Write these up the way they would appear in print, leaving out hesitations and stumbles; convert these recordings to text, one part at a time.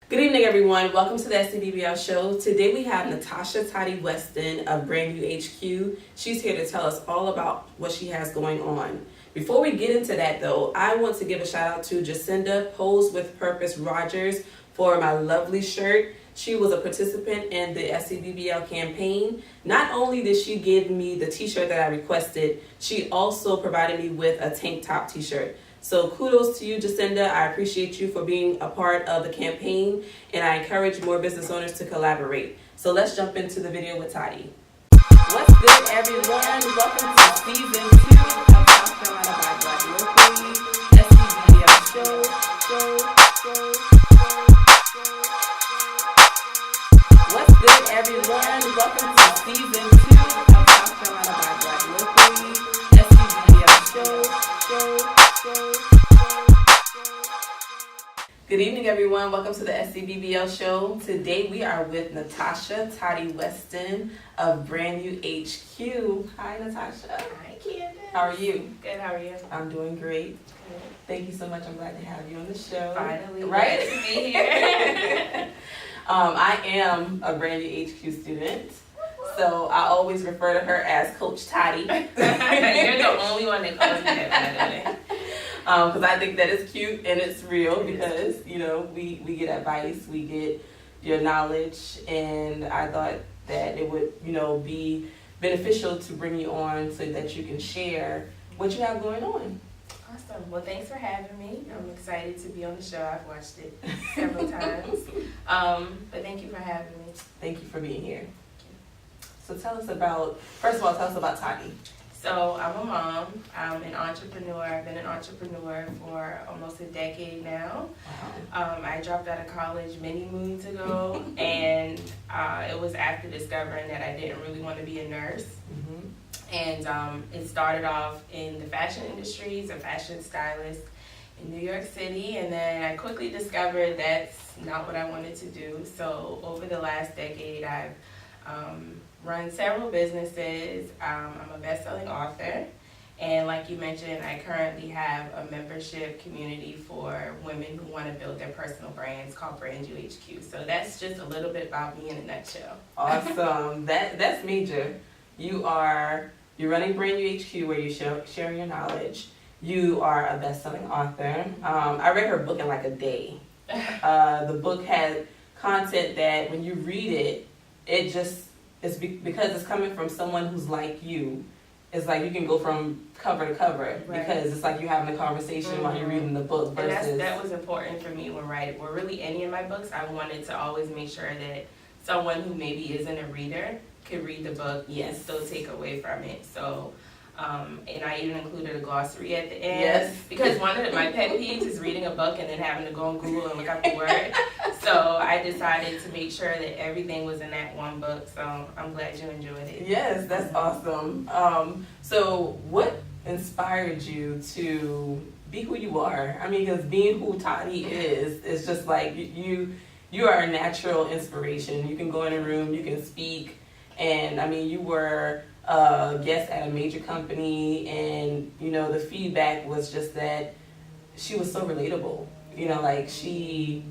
Good evening, everyone. Welcome to the SCBBLSHOW. Today we have Natasha Tottie Weston of BrandYou HQ. She's here to tell us all about what she has going on. Before we get into that, though, I want to give a shout out to Jacinda Pose with Purpose Rogers for my lovely shirt. She was a participant in the SCBBL campaign. Not only did she give me the t-shirt that I requested, she also provided me with a tank top t-shirt. So kudos to you, Jacinda. I appreciate you for being a part of the campaign, and I encourage more business owners to collaborate. So let's jump into the video with Tottie. What's good, everyone? Welcome to season 2 of South Carolina by Black Locally, SCBBL What's good, everyone? Welcome to season 2 of South Carolina by Black Locally, SCBBL Good evening, everyone. Welcome to the SCBBL Today we are with Natasha Tottie Weston of BrandYou HQ. Hi, Natasha. Hi, Candace. How are you? Good. How are you? I'm doing great. Good. Thank you so much. I'm glad to have you on the show. Finally, right? Glad to be here. I am a BrandYou HQ student, so I always refer to her as Coach Tottie. You're the only one that calls me that, by the way. Because I think that is cute and it's real because, you know, we get advice, we get your knowledge, and I thought that it would, you know, be beneficial to bring you on so that you can share what you have going on. Awesome. Well, thanks for having me. I'm excited to be on the show. I've watched it several times. But thank you for having me. Thank you for being here. So tell us about, first of all, tell us about Tottie. So I'm a mom. I'm an entrepreneur. I've been an entrepreneur for almost a decade now. Wow. I dropped out of college many moons ago, and it was after discovering that I didn't really want to be a nurse. Mm-hmm. And it started off in the fashion industry as a fashion stylist in New York City, and then I quickly discovered that's not what I wanted to do. So over the last decade, I've run several businesses. I'm a best-selling author, and like you mentioned, I currently have a membership community for women who want to build their personal brands called BrandYou HQ. So that's just a little bit about me in a nutshell. Awesome. That's major. You're running BrandYou HQ where you share your knowledge. You are a best-selling author. I read her book in like a day. The book had content that when you read it, it just it's because it's coming from someone who's like you. It's like you can go from cover to cover, right? Because it's like you're having a conversation while you're reading the book. Versus and that was important for me when writing. Well, really any of my books, I wanted to always make sure that someone who maybe isn't a reader could read the book and still take away from it. So, and I even included a glossary at the end. Yes. Because one of my pet peeves is reading a book and then having to go on Google and look up the word. So I decided to make sure that everything was in that one book. So I'm glad you enjoyed it. Yes, that's awesome. So what inspired you to be who you are? I mean, because being who Tottie is just like you are a natural inspiration. You can go in a room, you can speak, and I mean, you were a guest at a major company, and you know the feedback was just that she was so relatable. You know, like she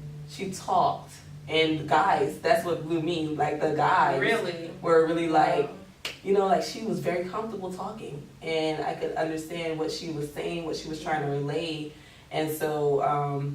talked, and the guys, that's what blew me. Like the guys were really like, you know, like she was very comfortable talking, and I could understand what she was saying, what she was trying to relay. And so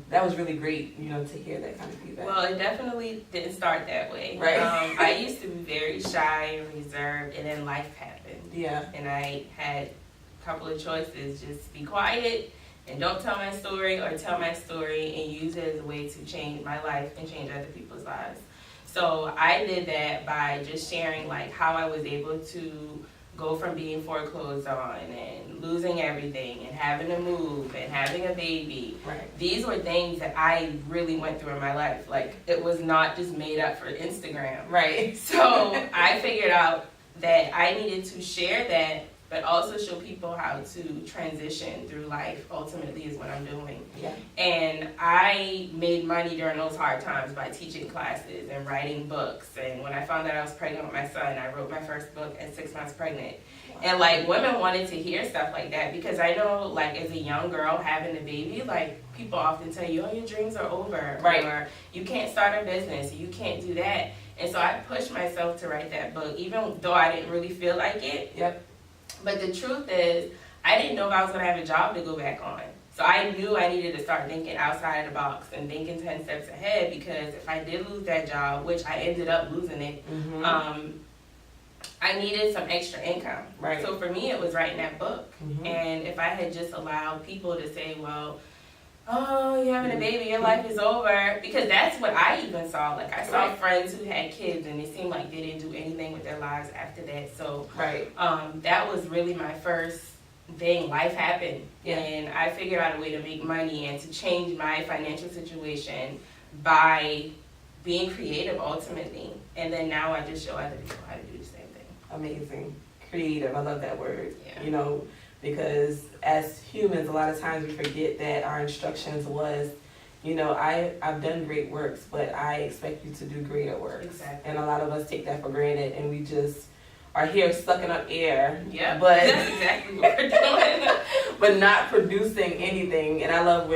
that was really great, you know, to hear that kind of feedback. Well, it definitely didn't start that way. Right. I used to be very shy and reserved, and then life happened. Yeah. And I had a couple of choices: just be quiet and don't tell my story, or tell my story and use it as a way to change my life and change other people's lives. So I did that by just sharing like how I was able to go from being foreclosed on and losing everything and having to move and having a baby. Right. These were things that I really went through in my life. Like, it was not just made up for Instagram. Right. So I figured out that I needed to share that but also show people how to transition through life ultimately is what I'm doing. Yeah. And I made money during those hard times by teaching classes and writing books. And when I found out I was pregnant with my son, I wrote my first book at 6 months pregnant. And like women wanted to hear stuff like that because I know like as a young girl having a baby, like people often tell you, oh, your dreams are over, right, or you can't start a business, you can't do that. And so I pushed myself to write that book, even though I didn't really feel like it. Yep. But the truth is, I didn't know if I was going to have a job to go back on. So I knew I needed to start thinking outside the box and thinking 10 steps ahead, because if I did lose that job, which I ended up losing it, I needed some extra income. Right. So for me, it was writing that book. And if I had just allowed people to say, well, oh, you're having a baby, your life is over, because that's what I even saw. Like, I saw friends who had kids, and it seemed like they didn't do anything with their lives after that. So that was really my first thing. Life happened, and I figured out a way to make money and to change my financial situation by being creative ultimately. And then now I just show other people how to do the same thing. Amazing. Creative. I love that word. Yeah. You know, because as humans, a lot of times we forget that our instructions was, you know, I've done great works, but I expect you to do greater works. Exactly. And a lot of us take that for granted, and we just are here sucking up air. Yeah, but that's exactly what we're doing. but not producing anything. And I love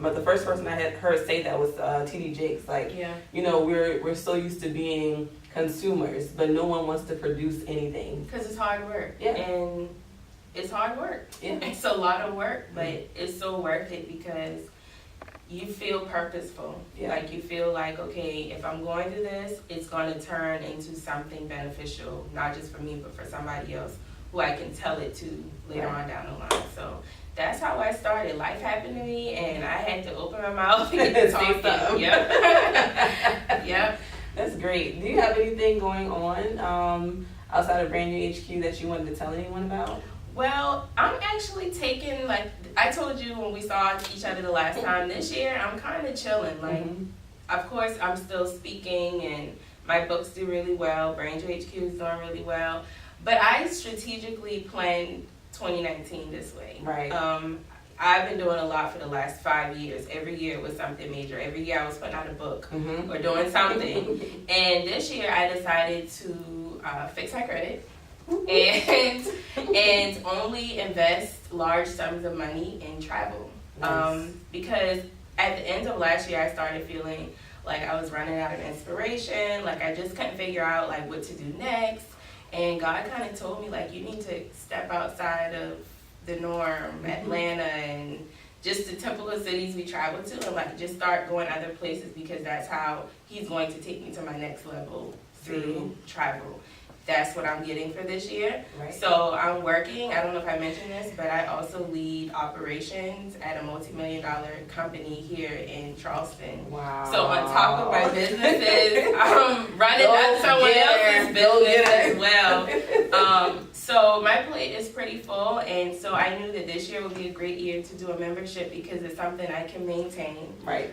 but the first person I had heard say that was T.D. Jakes. Like, you know, we're so used to being consumers, but no one wants to produce anything. Because it's hard work. Yeah. And it's hard work. Yeah. It's a lot of work, but it's so worth it because you feel purposeful. Yeah. Like you feel like, okay, if I'm going to this, it's going to turn into something beneficial, not just for me, but for somebody else who I can tell it to later on down the line. So that's how I started. Life happened to me, and I had to open my mouth and get to talking. Yep. Yep. That's great. Do you have anything going on outside of BrandYou HQ that you wanted to tell anyone about? Well, I'm actually taking, like I told you when we saw each other the last time, this year I'm kind of chilling. Like, of course, I'm still speaking and my books do really well. BrandYou HQ is doing really well. But I strategically planned 2019 this way. Right. I've been doing a lot for the last 5 years. Every year was something major. Every year I was putting out a book or doing something. And this year I decided to fix my credit. and only invest large sums of money in travel. Nice. Because at the end of last year, I started feeling like I was running out of inspiration, like I just couldn't figure out like what to do next. And God kind of told me, like, you need to step outside of the norm, Atlanta, and just the typical cities we travel to, and like just start going other places, because that's how He's going to take me to my next level through travel. That's what I'm getting for this year. Right. So I'm working, I don't know if I mentioned this, but I also lead operations at a multi-million-dollar company here in Charleston. Wow. So on top of my businesses, I'm running up someone else's business as well. So my plate is pretty full, and so I knew that this year would be a great year to do a membership because it's something I can maintain. Right.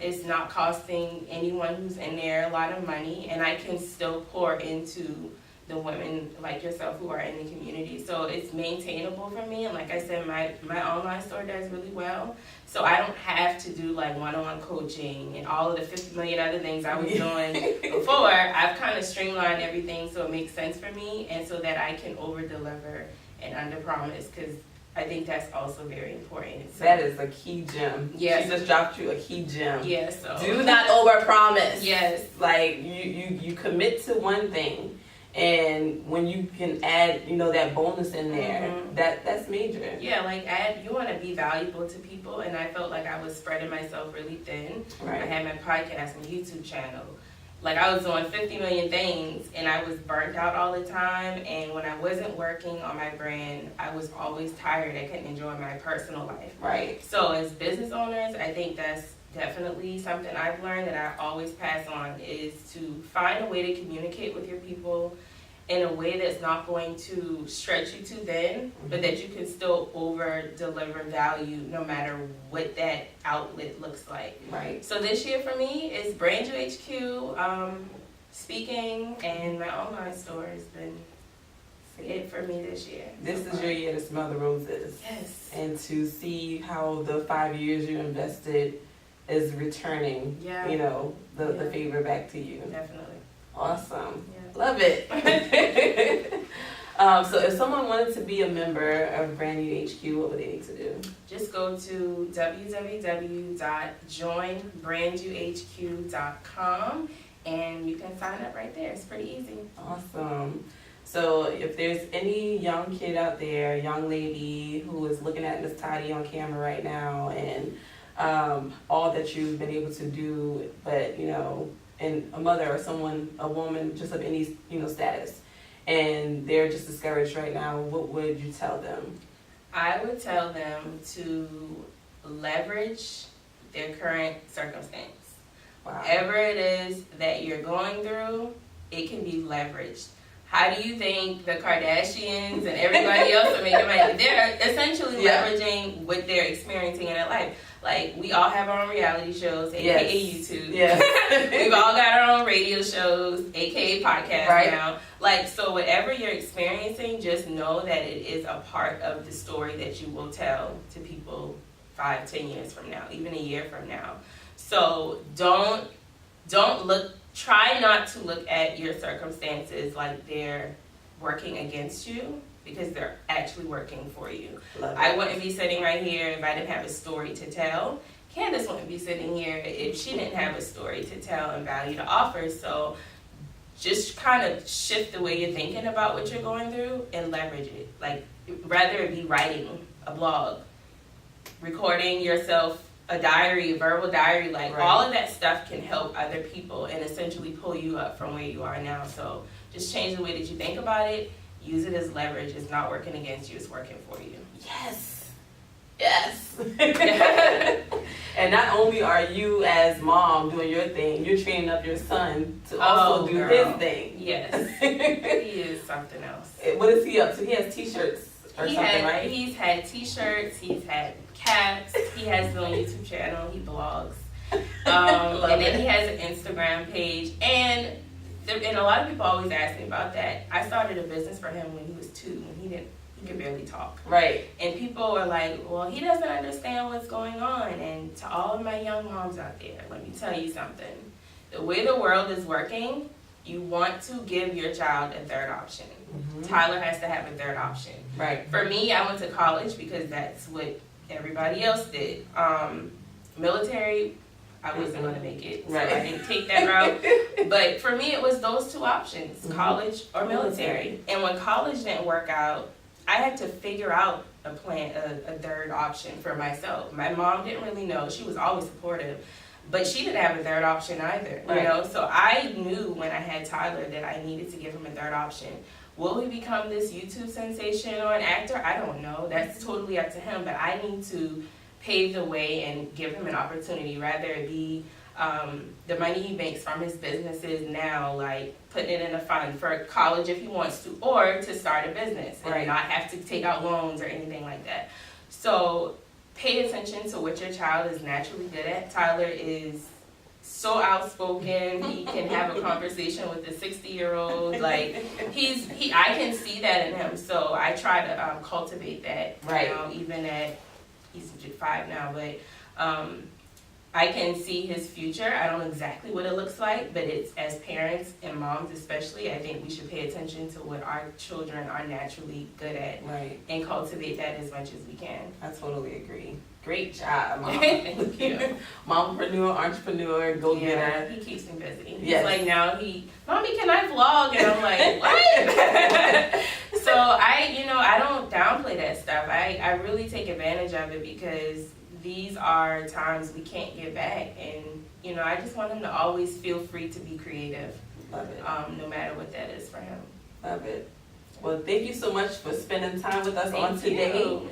It's not costing anyone who's in there a lot of money, and I can still pour into the women like yourself who are in the community. So it's maintainable for me, and like I said, my online store does really well. So I don't have to do like one-on-one coaching and all of the 50 million other things I was doing before. I've kind of streamlined everything so it makes sense for me, and so that I can over-deliver and under-promise, because I think that's also very important. So, that is a key gem. Yes. She just dropped you a key gem. Yes. So. Do not overpromise. Yes. Like you commit to one thing, and when you can add, you know, that bonus in there, that's major. Yeah, like you want to be valuable to people, and I felt like I was spreading myself really thin. Right. I had my podcast and YouTube channel. Like I was doing 50 million things, and I was burnt out all the time. And when I wasn't working on my brand, I was always tired. I couldn't enjoy my personal life. Right. So as business owners, I think that's definitely something I've learned that I always pass on, is to find a way to communicate with your people in a way that's not going to stretch you too thin, but that you can still over-deliver value no matter what that outlet looks like. Right. So this year for me is BrandYou HQ, speaking, and my online store has been it for me this year. This is your year to smell the roses. Yes. And to see how the 5 years you invested is returning, Yeah. you know, the Yeah. favor back to you. Definitely. Awesome. Yeah. Love it. So if someone wanted to be a member of BrandYou HQ, what would they need to do? Just go to www.joinbrandyouhq.com and you can sign up right there. It's pretty easy. Awesome. So if there's any young kid out there, young lady who is looking at Miss Tottie on camera right now and all that you've been able to do, but, you know, and a mother or someone, a woman just of any, you know, status, and they're just discouraged right now, what would you tell them? I would tell them to leverage their current circumstance. Wow. Whatever it is that you're going through, it can be leveraged. How do you think the Kardashians and everybody else are making money? They're essentially leveraging what they're experiencing in their life. Like, we all have our own reality shows, aka YouTube. Yes. We've all got our own radio shows, aka podcasts now. Like, so whatever you're experiencing, just know that it is a part of the story that you will tell to people 5-10 years from now, even a year from now. So don't try not to look at your circumstances like they're working against you, because they're actually working for you. I wouldn't be sitting right here if I didn't have a story to tell. Candace wouldn't be sitting here if she didn't have a story to tell and value to offer. So just kind of shift the way you're thinking about what you're going through and leverage it. Like, rather it be writing a blog, recording yourself, a diary, a verbal diary, like all of that stuff can help other people and essentially pull you up from where you are now. So just change the way that you think about it. Use it as leverage. It's not working against you, it's working for you. Yes. Yes. And not only are you as mom doing your thing, you're training up your son to also do his thing. Yes. He is something else. What is he up to? He has t-shirts or something, right? He's had t-shirts, he's had caps, he has his own YouTube channel, he blogs. And then he has an Instagram page. And a lot of people always ask me about that. I started a business for him when he was 2, when he could barely talk. Right. And people are like, well, he doesn't understand what's going on. And to all of my young moms out there, let me tell you something. The way the world is working, you want to give your child a third option. Mm-hmm. Tyler has to have a third option. Right. For me, I went to college because that's what everybody else did. Military, I wasn't going to make it, so I didn't take that route. But for me, it was those 2 options, college or military. And when college didn't work out, I had to figure out a third option for myself. My mom didn't really know. She was always supportive, but she didn't have a third option either, you know? So I knew when I had Tyler that I needed to give him a third option. Will he become this YouTube sensation or an actor? I don't know. That's totally up to him, but I need to pave the way and give him an opportunity, rather it be the money he makes from his businesses now, like putting it in a fund for college if he wants to, or to start a business and not have to take out loans or anything like that. So pay attention to what your child is naturally good at. Tyler is so outspoken. He can have a conversation with a 60-year-old. Like I can see that in him. So I try to cultivate that. You know, even at he's 5 now, but I can see his future. I don't know exactly what it looks like, but it's, as parents and moms especially, I think we should pay attention to what our children are naturally good at and cultivate that as much as we can. I totally agree. Great job, Mom. Thank you. Mompreneur, entrepreneur, go-getter. He keeps me busy. He's like, now Mommy, can I vlog? And I'm like, what? So I don't downplay that stuff. I really take advantage of it because these are times we can't get back. And, I just want him to always feel free to be creative. Love it. No matter what that is for him. Love it. Well, thank you so much for spending time with us on today. You.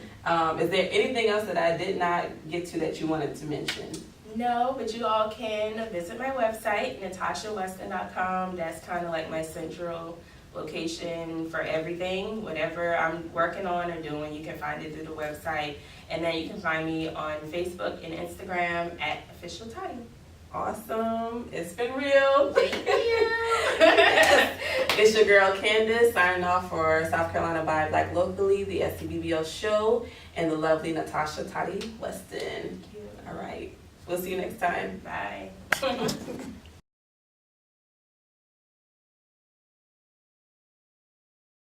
Is there anything else that I did not get to that you wanted to mention? No, but you all can visit my website, NatashaWeston.com. That's kind of like my central location for everything. Whatever I'm working on or doing, you can find it through the website. And then you can find me on Facebook and Instagram at Official Tottie. Awesome. It's been real. Thank you. It's your girl Candace signing off for South Carolina by Black Locally, the SCBBL show, and the lovely Natasha Tottie Weston. Thank you. All right. We'll see you next time. Bye.